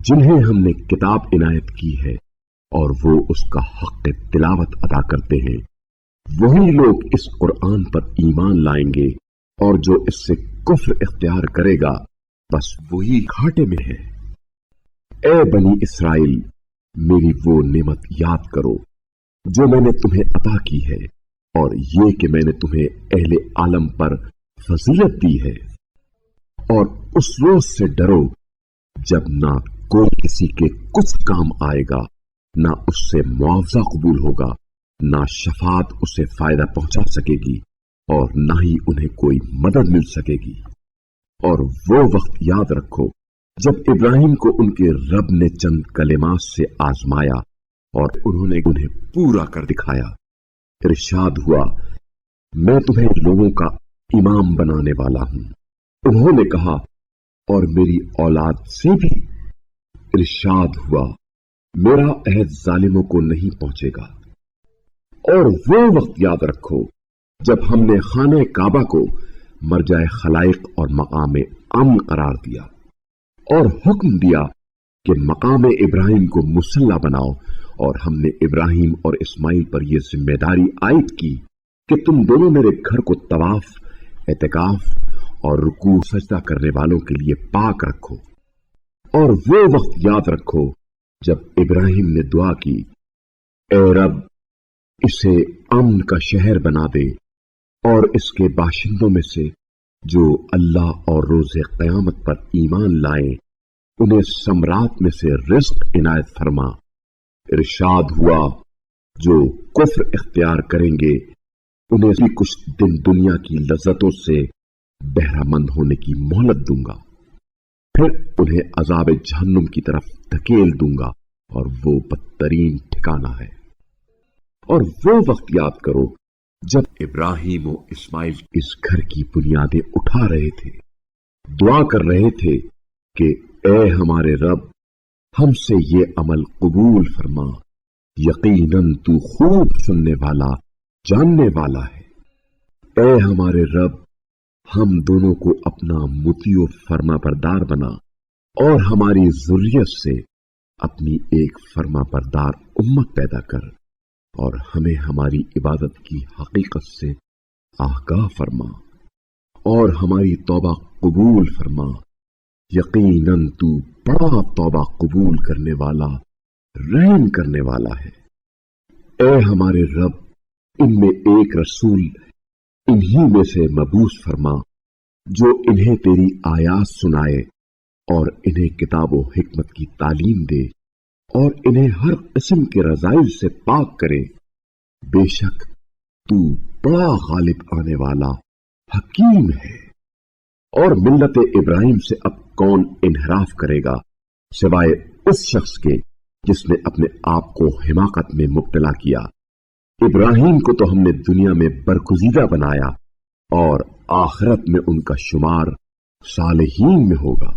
جنہیں ہم نے کتاب عنایت کی ہے اور وہ اس کا حق تلاوت ادا کرتے ہیں، وہی لوگ اس قرآن پر ایمان لائیں گے، اور جو اس سے کفر اختیار کرے گا بس وہی گھاٹے میں ہے۔ اے بنی اسرائیل، میری وہ نعمت یاد کرو جو میں نے تمہیں عطا کی ہے، اور یہ کہ میں نے تمہیں اہل عالم پر فضیلت دی ہے، اور اس روز سے ڈرو جب نہ کوئی کسی کے کچھ کام آئے گا، نہ اس سے معاوضہ قبول ہوگا، نہ شفاعت اسے فائدہ پہنچا سکے گی، اور نہ ہی انہیں کوئی مدد مل سکے گی۔ اور وہ وقت یاد رکھو جب ابراہیم کو ان کے رب نے چند کلمات سے آزمایا اور انہوں نے انہیں پورا کر دکھایا۔ ارشاد ہوا، میں تمہیں لوگوں کا امام بنانے والا ہوں۔ انہوں نے کہا، اور میری اولاد سے بھی؟ ارشاد ہوا، میرا عہد ظالموں کو نہیں پہنچے گا۔ اور وہ وقت یاد رکھو جب ہم نے خانہ کعبہ کو مرجع خلائق اور مقام امن قرار دیا، اور حکم دیا کہ مقام ابراہیم کو مصلی بناؤ، اور ہم نے ابراہیم اور اسماعیل پر یہ ذمہ داری عائد کی کہ تم دونوں میرے گھر کو طواف، اعتکاف اور رکوع سجدہ کرنے والوں کے لیے پاک رکھو۔ اور وہ وقت یاد رکھو جب ابراہیم نے دعا کی، اے رب، اسے امن کا شہر بنا دے، اور اس کے باشندوں میں سے جو اللہ اور روز قیامت پر ایمان لائیں انہیں ثمرات میں سے رزق عنایت فرما۔ ارشاد ہوا، جو کفر اختیار کریں گے انہیں بھی کچھ دن دنیا کی لذتوں سے بہرہ مند ہونے کی مہلت دوں گا، پھر انہیں عذاب جہنم کی طرف دھکیل دوں گا، اور وہ بدترین ٹھکانہ ہے۔ اور وہ وقت یاد کرو جب ابراہیم و اسماعیل اس گھر کی بنیادیں اٹھا رہے تھے، دعا کر رہے تھے کہ اے ہمارے رب، ہم سے یہ عمل قبول فرما، یقیناً تو خوب سننے والا، جاننے والا ہے۔ اے ہمارے رب، ہم دونوں کو اپنا مطیع و فرما بردار بنا، اور ہماری ذریت سے اپنی ایک فرما بردار امت پیدا کر، اور ہمیں ہماری عبادت کی حقیقت سے آگاہ فرما، اور ہماری توبہ قبول فرما، یقیناً تو بڑا توبہ قبول کرنے والا، رحم کرنے والا ہے۔ اے ہمارے رب، ان میں ایک رسول انہی میں سے مبعوث فرما جو انہیں تیری آیات سنائے، اور انہیں کتاب و حکمت کی تعلیم دے، اور انہیں ہر قسم کے رذائل سے پاک کرے۔ بے شک تو بڑا غالب آنے والا حکیم ہے۔ اور ملت ابراہیم سے اب کون انحراف کرے گا سوائے اس شخص کے جس نے اپنے آپ کو حماقت میں مبتلا کیا۔ ابراہیم کو تو ہم نے دنیا میں برگزیدہ بنایا، اور آخرت میں ان کا شمار صالحین میں ہوگا۔